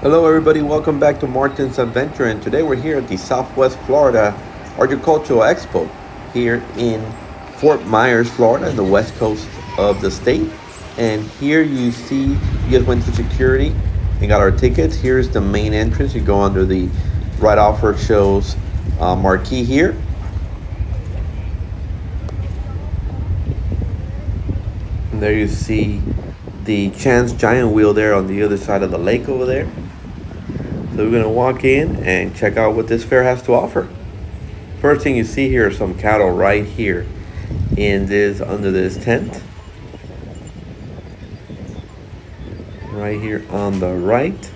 Hello, everybody. Welcome back to Martin's Adventure. And today we're here at the Southwest Florida Agricultural Expo here in Fort Myers, Florida, in the west coast of the state. And here you see, you guys went through security and got our tickets. Here's the main entrance. You go under the right offer shows marquee here. And there you see the Chance Giant Wheel there on the other side of the lake over there. So we're gonna walk in and check out what this fair has to offer. First thing you see here are some cattle right here in this under this tent. Right here on the right.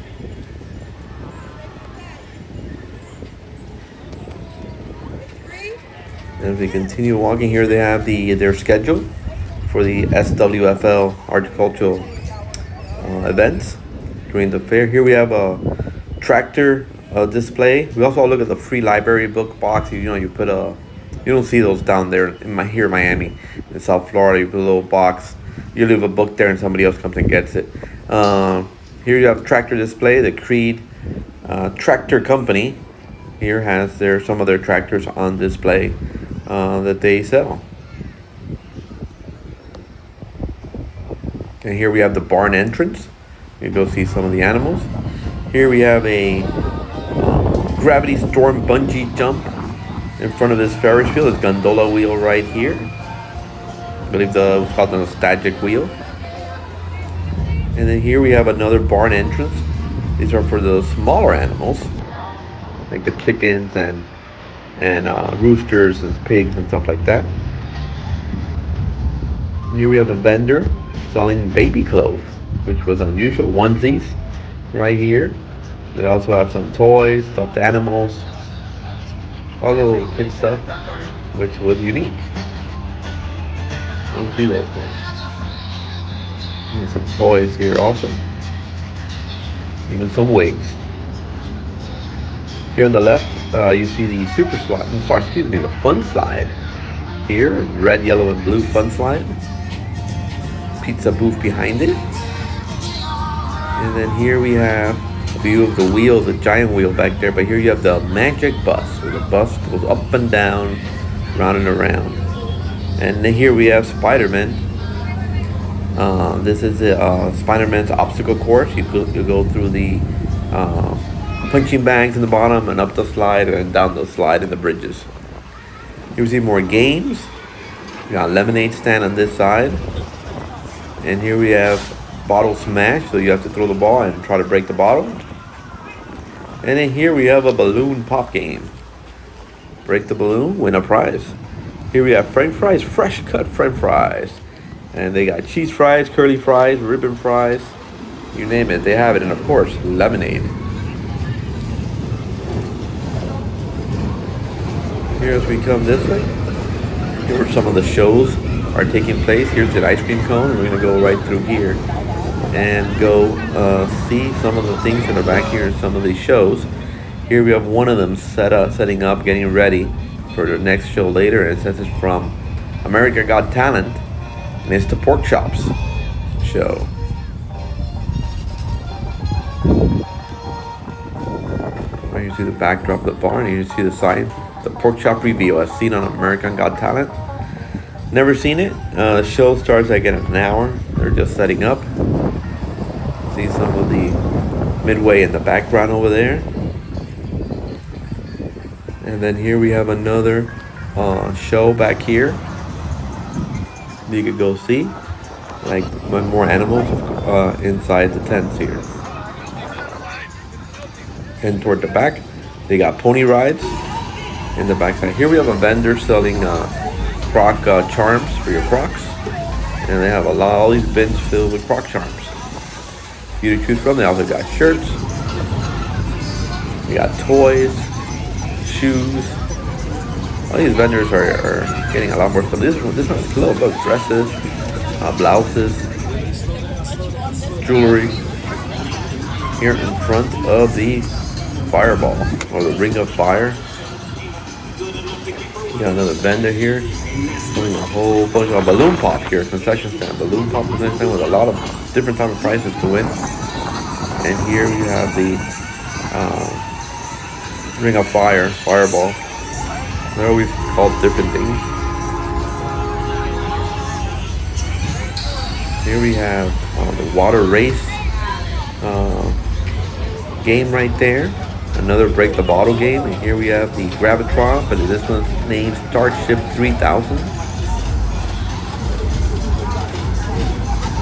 As we continue walking here, they have their schedule for the SWFL agricultural events during the fair. Here we have a tractor display. We also look at the free library book box. You put you don't see those down there here in Miami. In South Florida, you put a little box. You leave a book there and somebody else comes and gets it. Here you have tractor display. The Creed Tractor Company here has some of their tractors on display that they sell. And here we have the barn entrance. You go see some of the animals. Here we have a gravity storm bungee jump in front of this Ferris wheel. This gondola wheel right here. I believe it was called the nostalgic wheel. And then here we have another barn entrance. These are for the smaller animals, like the chickens and roosters and pigs and stuff like that. Here we have a vendor selling baby clothes, which was unusual. Onesies right here. They also have some toys, stuffed animals, all the little kid stuff, which was unique. Don't see those things. And some toys here also. Even some wigs. Here on the left, you see the super slide. Excuse me, the fun slide. Here, red, yellow, and blue fun slide. Pizza booth behind it. And then here we have a view of the wheel, the giant wheel back there. But here you have the magic bus, where the bus goes up and down, round and around. And then here we have Spider-Man. This is Spider-Man's obstacle course. You go through the punching bags in the bottom and up the slide and down the slide in the bridges. Here we see more games. We got a lemonade stand on this side. And here we have bottle smash, so you have to throw the ball and try to break the bottle. And then here we have a balloon pop game. Break the balloon, win a prize. Here we have French fries, fresh cut French fries. And they got cheese fries, curly fries, ribbon fries, you name it, they have it. And of course, lemonade. Here as we come this way, here are some of the shows are taking place. Here's an ice cream cone. We're gonna go right through here and go see some of the things that are back here in some of these shows. Here we have one of them setting up, getting ready for the next show later. And it says it's from America Got Talent, and it's the pork chops show. Right, you see the backdrop of the barn, and you see the sign, the pork chop reveal as seen on American Got Talent. Never seen it. The show starts like in an hour. They're just setting up. See some of the midway in the background over there. And then here we have another show back here. You could go see, like more animals inside the tents here. And toward the back, they got pony rides in the backside. Here we have a vendor selling Croc charms for your Crocs, and they have all these bins filled with Croc charms for you to choose from. They also got shirts, they got toys, shoes. All these vendors are getting a lot more stuff. This one's clothes, look, dresses, blouses, jewelry. Here in front of the fireball or the ring of fire. We got another vendor here doing a whole bunch of balloon pop here, concession stand. Balloon pop concession stand with a lot of different type of prizes to win. And here you have the Ring of Fire, Fireball. They're always called different things. Here we have the Water Race game right there. Another Break the Bottle game. And here we have the Gravitron, but this one's named Starship 3000.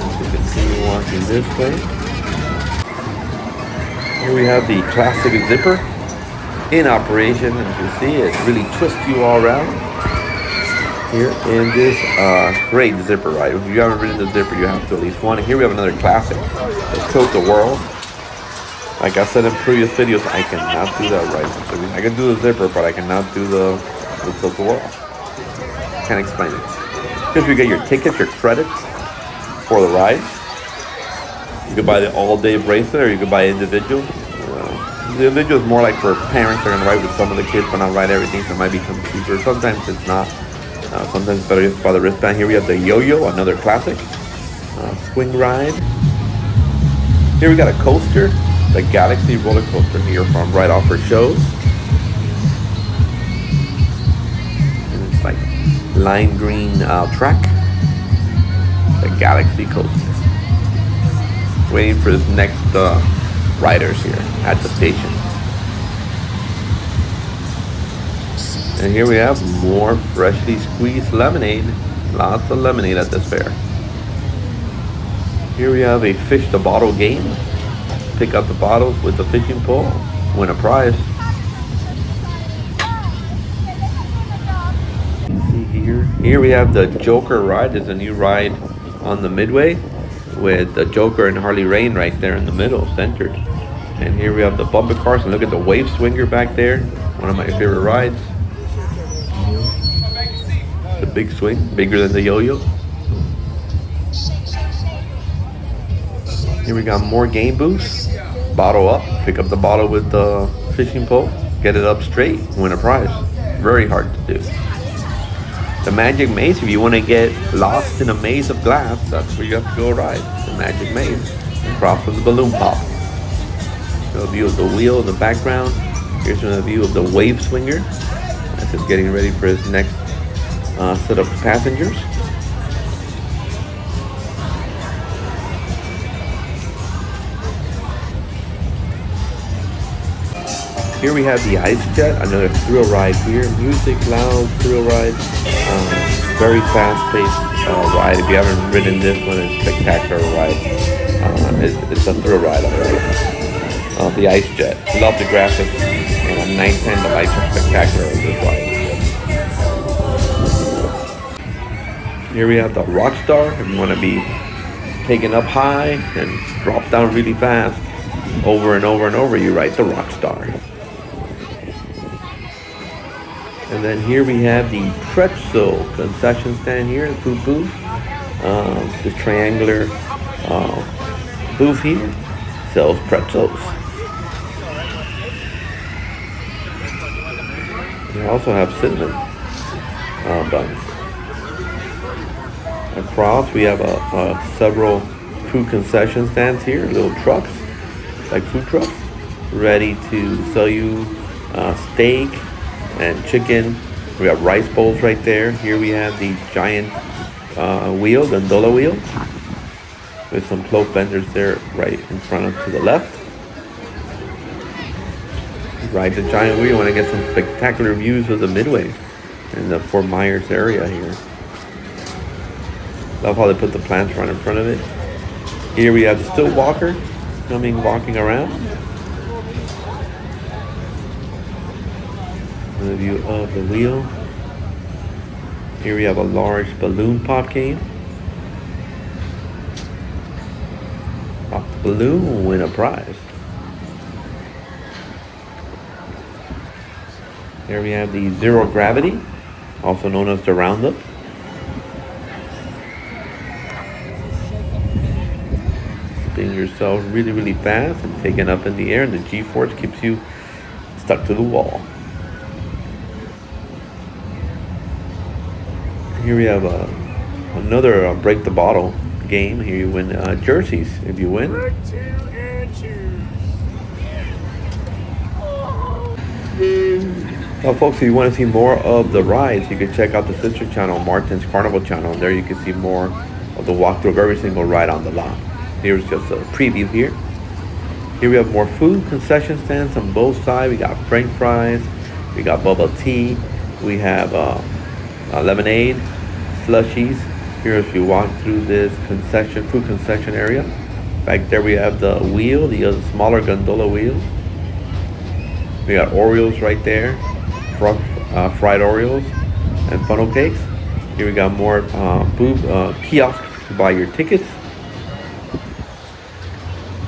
Let's continue watching this way. Here we have the classic zipper in operation. As you see, it really twists you all around. Here in this great zipper ride. If you haven't ridden the zipper, you have to at least one. And here we have another classic, the Tilt the World. Like I said in previous videos, I cannot do that ride. I can do the zipper, but I cannot do the Tilt the World. Can't explain it. Because you get your tickets, your credits for the ride. You could buy the all-day bracelet, or you could buy individual. The individual is more like for parents that are going to ride with some of the kids, but not ride everything, so it might become cheaper. Sometimes it's not. Sometimes it's better just buy the wristband. Here we have the Yo-Yo, another classic swing ride. Here we got a coaster, the Galaxy roller coaster here from Ride Offer Shows. And it's like lime green track. The Galaxy coaster. Waiting for this next riders here at the station. And here we have more freshly squeezed lemonade. Lots of lemonade at this fair. Here we have a fish the bottle game. Pick up the bottles with the fishing pole. Win a prize. You see here. Here we have the Joker ride. There's a new ride on the Midway with the Joker and Harley Rain right there in the middle, centered. And here we have the bumper cars, and look at the wave swinger back there. One of my favorite rides. The big swing, bigger than the yo-yo. Here we got more game booths. Bottle up, pick up the bottle with the fishing pole, get it up straight, win a prize. Very hard to do. The Magic Maze, if you want to get lost in a maze of glass, that's where you have to go ride. The Magic Maze. Across from the balloon pop. A view of the wheel in the background. Here's a view of the wave swinger. That's just getting ready for his next set of passengers. Here we have the Ice Jet, another thrill ride here. Music, loud, thrill ride. Very fast-paced ride. If you haven't ridden this one, it's a spectacular ride. It's a thrill ride, alright. The Ice Jet. Love the graphics. And at nighttime, the lights are spectacular on this ride. Here we have the Rockstar. If you want to be taken up high and drop down really fast, over and over and over, you ride the Rockstar. And then here we have the pretzel concession stand here, the food booth. This triangular booth here sells pretzels. They also have cinnamon buns. Across we have several food concession stands here, little trucks, like food trucks, ready to sell you steak and chicken. We have rice bowls right there. Here we have the giant wheel, gondola wheel, with some clove vendors there right in front of to the left. Ride the giant wheel. Want to get some spectacular views of the Midway in the Fort Myers area here. Love how they put the plants right in front of it. Here we have the still walker walking around. The view of the wheel. Here we have a large balloon pop game. Pop the balloon, will win a prize. There we have the Zero Gravity, also known as the Roundup. Spin yourself really, really fast and taking up in the air, and the G-force keeps you stuck to the wall. Here we have another break the bottle game. Here you win jerseys if you win. Well, folks, if you want to see more of the rides, you can check out the sister channel, Martin's Carnival channel, and there you can see more of the walkthrough of every single ride on the lot. Here's just a preview here. Here we have more food concession stands on both sides. We got French fries, we got bubble tea, we have lemonade, slushies. Here, if you walk through this food concession area, back there we have the wheel, the other smaller gondola wheel. We got Oreos right there, fried Oreos, and funnel cakes. Here we got more kiosks to buy your tickets.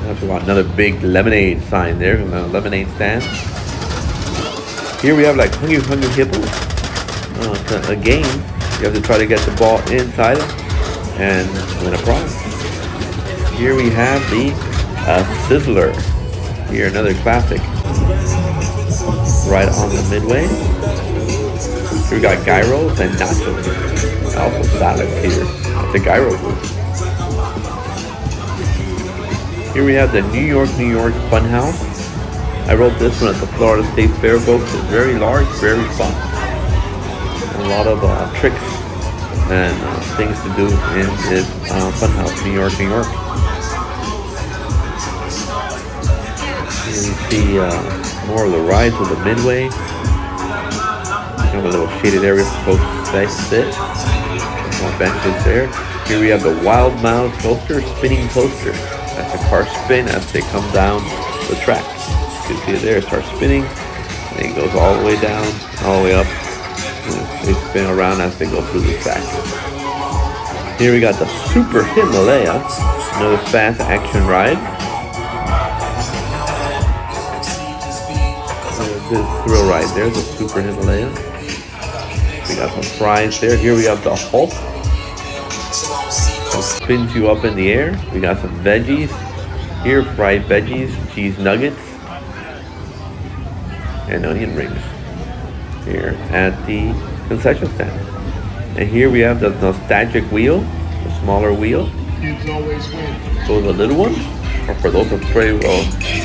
That's about another big lemonade sign there, a lemonade stand. Here we have like Hungry Hippos. It's a game. You have to try to get the ball inside it and win a prize. Here we have the Sizzler. Here, another classic. Right on the midway. Here we got gyros and nachos. Also salads here at the gyro booth. Here we have the New York Funhouse. I rode this one at the Florida State Fair, folks. It's very large, very fun. A lot of tricks and things to do in this funhouse, New York. Here you see more of the rides with the midway. Kind of a little shaded area for folks to sit. More benches there. Here we have the Wild Mouse coaster, spinning coaster. That's a car spin as they come down the track. You can see it there, it starts spinning, and it goes all the way down, all the way up. And they spin around as they go through the track. Here we got the Super Himalaya, another fast action ride. This thrill ride there, the Super Himalaya. We got some fries there. Here we have the Hulk. It spins you up in the air. We got some veggies. Here, fried veggies, cheese nuggets, and onion rings. Here at the concession stand. And here we have the nostalgic wheel, the smaller wheel. Those are the little ones. Or for those that play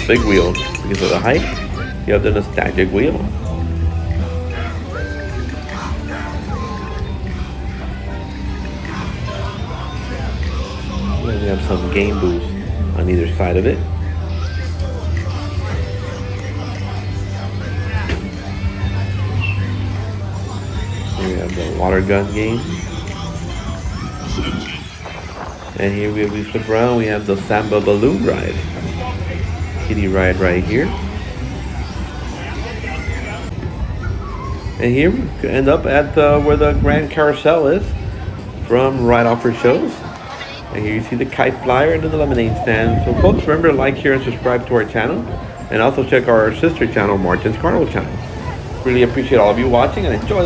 big wheel because of the height, you have the nostalgic wheel. And we have some game booths on either side of it. Here we have the water gun game. And here we flip around, we have the Samba Balloon ride. Kiddie ride right here. And here we end up at where the Grand Carousel is from Ride Offer Shows. And here you see the kite flyer and the lemonade stand. So folks, remember to like, share, and subscribe to our channel. And also check our sister channel, Martin's Carnival channel. Really appreciate all of you watching and enjoy the